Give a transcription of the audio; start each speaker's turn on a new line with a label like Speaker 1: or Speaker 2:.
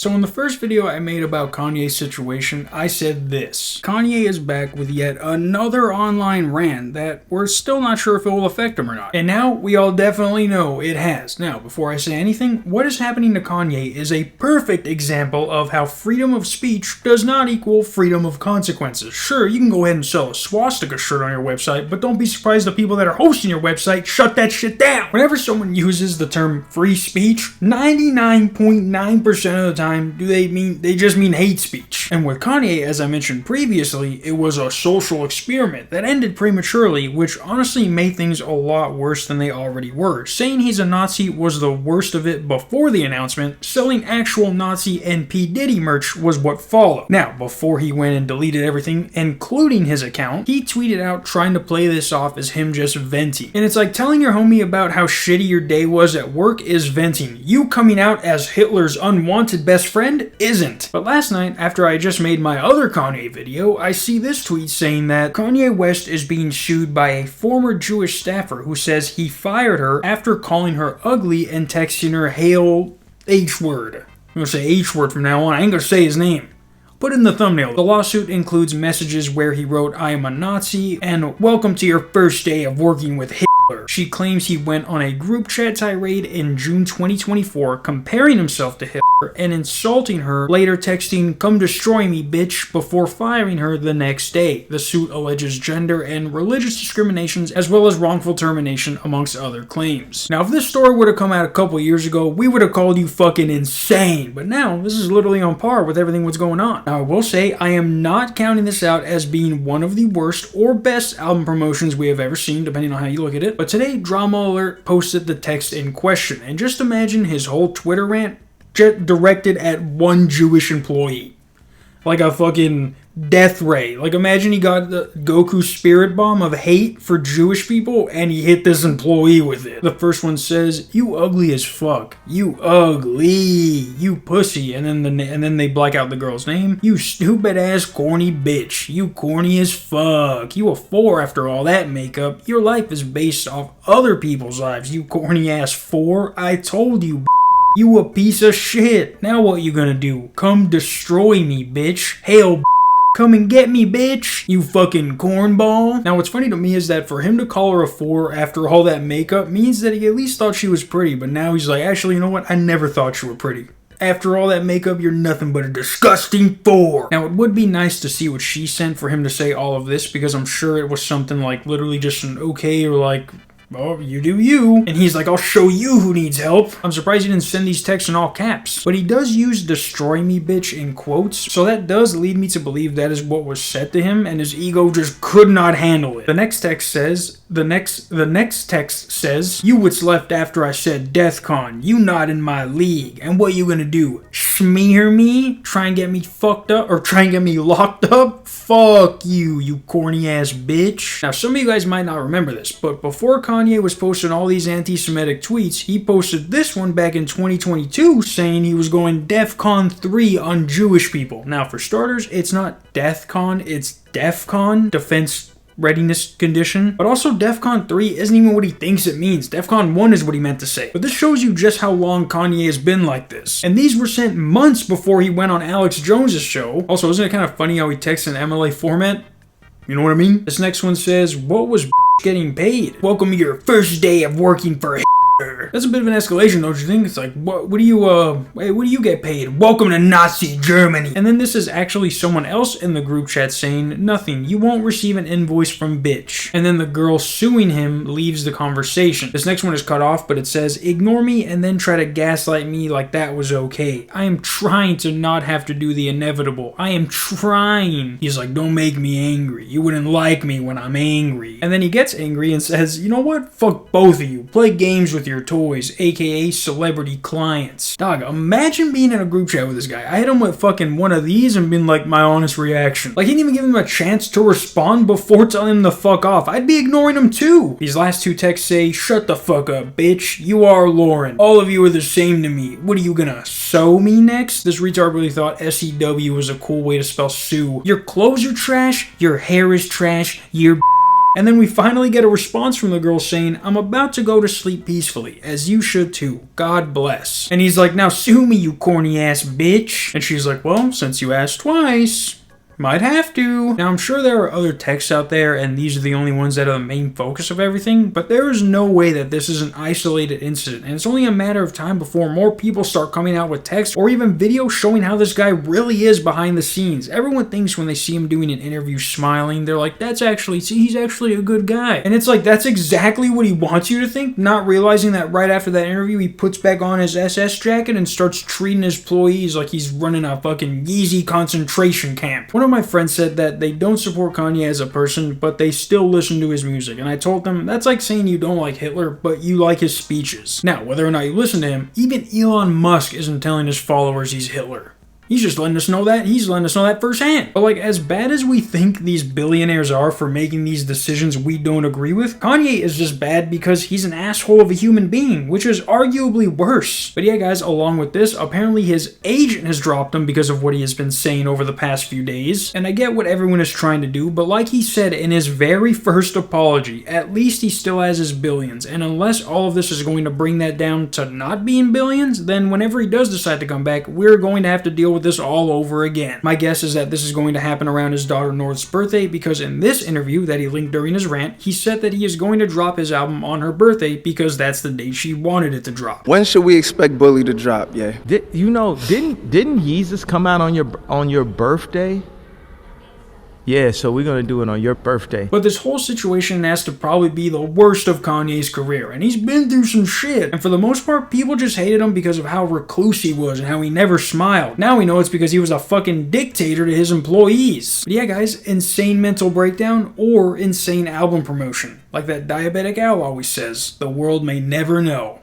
Speaker 1: So in the first video I made about Kanye's situation, I said this. Kanye is back with yet another online rant that we're still not sure if it will affect him or not. And now we all definitely know it has. Now, before I say anything, what is happening to Kanye is a perfect example of how freedom of speech does not equal freedom of consequences. Sure, you can go ahead and sell a swastika shirt on your website, but don't be surprised the people that are hosting your website shut that shit down. Whenever someone uses the term free speech, 99.9% of the time, they just mean hate speech. And with Kanye, as I mentioned previously, it was a social experiment that ended prematurely, which honestly made things a lot worse than they already were. Saying he's a Nazi was the worst of it before the announcement. Selling actual Nazi and P. Diddy merch was what followed. Now, before he went and deleted everything, including his account, he tweeted out trying to play this off as him just venting. And it's like telling your homie about how shitty your day was at work is venting. You coming out as Hitler's unwanted best friend isn't. But last night, after I just made my other Kanye video, I see this tweet saying that Kanye West is being sued by a former Jewish staffer who says he fired her after calling her ugly and texting her hail H-word. I'm gonna say H-word from now on. I ain't gonna say his name. Put in the thumbnail. The lawsuit includes messages where he wrote, "I am a Nazi," and "Welcome to your first day of working with Hitler." She claims he went on a group chat tirade in June 2024 comparing himself to Hitler and insulting her, later texting, "Come destroy me, bitch," before firing her the next day. The suit alleges gender and religious discriminations as well as wrongful termination amongst other claims. Now, if this story would have come out a couple years ago, we would have called you fucking insane. But now, this is literally on par with everything that's going on. Now, I will say, I am not counting this out as being one of the worst or best album promotions we have ever seen, depending on how you look at it. But today, Drama Alert posted the text in question, and just imagine his whole Twitter rant directed at one Jewish employee. Like a fucking death ray. Like, imagine he got the Goku spirit bomb of hate for Jewish people and he hit this employee with it. The first one says, "You ugly as fuck. You ugly. You pussy." And then they black out the girl's name. "You stupid ass corny bitch. You corny as fuck. You a 4 after all that makeup. Your life is based off other people's lives. You corny ass 4. I told you, you a piece of shit. Now what you gonna do? Come destroy me, bitch. Hail, come and get me, bitch. You fucking cornball." Now, what's funny to me is that for him to call her a 4 after all that makeup means that he at least thought she was pretty, but now he's like, actually, you know what? I never thought you were pretty. After all that makeup, you're nothing but a disgusting 4. Now, it would be nice to see what she sent for him to say all of this, because I'm sure it was something like literally just an okay or like, "Oh, you do you." And he's like, "I'll show you who needs help." I'm surprised he didn't send these texts in all caps. But he does use "destroy me, bitch" in quotes, so that does lead me to believe that is what was said to him, and his ego just could not handle it. The next text says, "You what's left after I said DEFCON. You not in my league. And what you gonna do? Smear me? Try and get me fucked up? Or try and get me locked up? Fuck you, you corny ass bitch." Now, some of you guys might not remember this, but before Kanye was posting all these anti-Semitic tweets, he posted this one back in 2022 saying he was going DEFCON 3 on Jewish people. Now, for starters, it's not DEFCON, it's DEFCON, Defense Readiness Condition. But also, DEFCON 3 isn't even what he thinks it means. DEFCON 1 is what he meant to say. But this shows you just how long Kanye has been like this. And these were sent months before he went on Alex Jones's show. Also, isn't it kind of funny how he texts in MLA format? You know what I mean? This next one says, "What was getting paid? Welcome to your first day of working for Hitler." That's a bit of an escalation, don't you think? It's like, what do you get paid? "Welcome to Nazi Germany." And then this is actually someone else in the group chat saying, "Nothing. You won't receive an invoice from bitch." And then the girl suing him leaves the conversation. This next one is cut off, but it says, "Ignore me and then try to gaslight me like that was okay. I am trying to not have to do the inevitable. I am trying." He's like, "Don't make me angry. You wouldn't like me when I'm angry." And then he gets angry and says, "You know what? Fuck both of you. Play games with your toys, aka celebrity clients." Dog, imagine being in a group chat with this guy. I hit him with fucking one of these and been like, my honest reaction. Like, he didn't even give him a chance to respond before telling him to fuck off. I'd be ignoring him too. These last two texts say, "Shut the fuck up, bitch. You are Lauren. All of you are the same to me. What are you gonna sew me next?" This retard really thought SEW was a cool way to spell sue. Your clothes are trash. Your hair is trash. Your And then we finally get a response from the girl saying, I'm about to go to sleep peacefully, as you should too. God bless. And he's like, now sue me, you corny ass bitch. And she's like, well, since you asked twice, might have to. Now, I'm sure there are other texts out there, and these are the only ones that are the main focus of everything, but there is no way that this is an isolated incident, and it's only a matter of time before more people start coming out with texts or even videos showing how this guy really is behind the scenes. Everyone thinks when they see him doing an interview smiling, they're like, he's actually a good guy. And it's like, that's exactly what he wants you to think, not realizing that right after that interview, he puts back on his SS jacket and starts treating his employees like he's running a fucking Yeezy concentration camp. One of my friends said that they don't support Kanye as a person, but they still listen to his music, and I told them that's like saying you don't like Hitler, but you like his speeches. Now, whether or not you listen to him, even Elon Musk isn't telling his followers he's Hitler. He's just letting us know that. He's letting us know that firsthand. But like, as bad as we think these billionaires are for making these decisions we don't agree with, Kanye is just bad because he's an asshole of a human being, which is arguably worse. But yeah, guys, along with this, apparently his agent has dropped him because of what he has been saying over the past few days. And I get what everyone is trying to do, but like he said in his very first apology, at least he still has his billions. And unless all of this is going to bring that down to not being billions, then whenever he does decide to come back, we're going to have to deal with this all over again. My guess is that this is going to happen around his daughter North's birthday, because in this interview that he linked during his rant, he said that he is going to drop his album on her birthday because that's the date she wanted it to drop.
Speaker 2: When should we expect Bully to drop? Yeah.
Speaker 3: Didn't Yeezus come out on your birthday? Yeah, so we're gonna do it on your birthday.
Speaker 1: But this whole situation has to probably be the worst of Kanye's career, and he's been through some shit. And for the most part, people just hated him because of how recluse he was and how he never smiled. Now we know it's because he was a fucking dictator to his employees. But yeah, guys, insane mental breakdown or insane album promotion. Like that diabetic owl always says, the world may never know.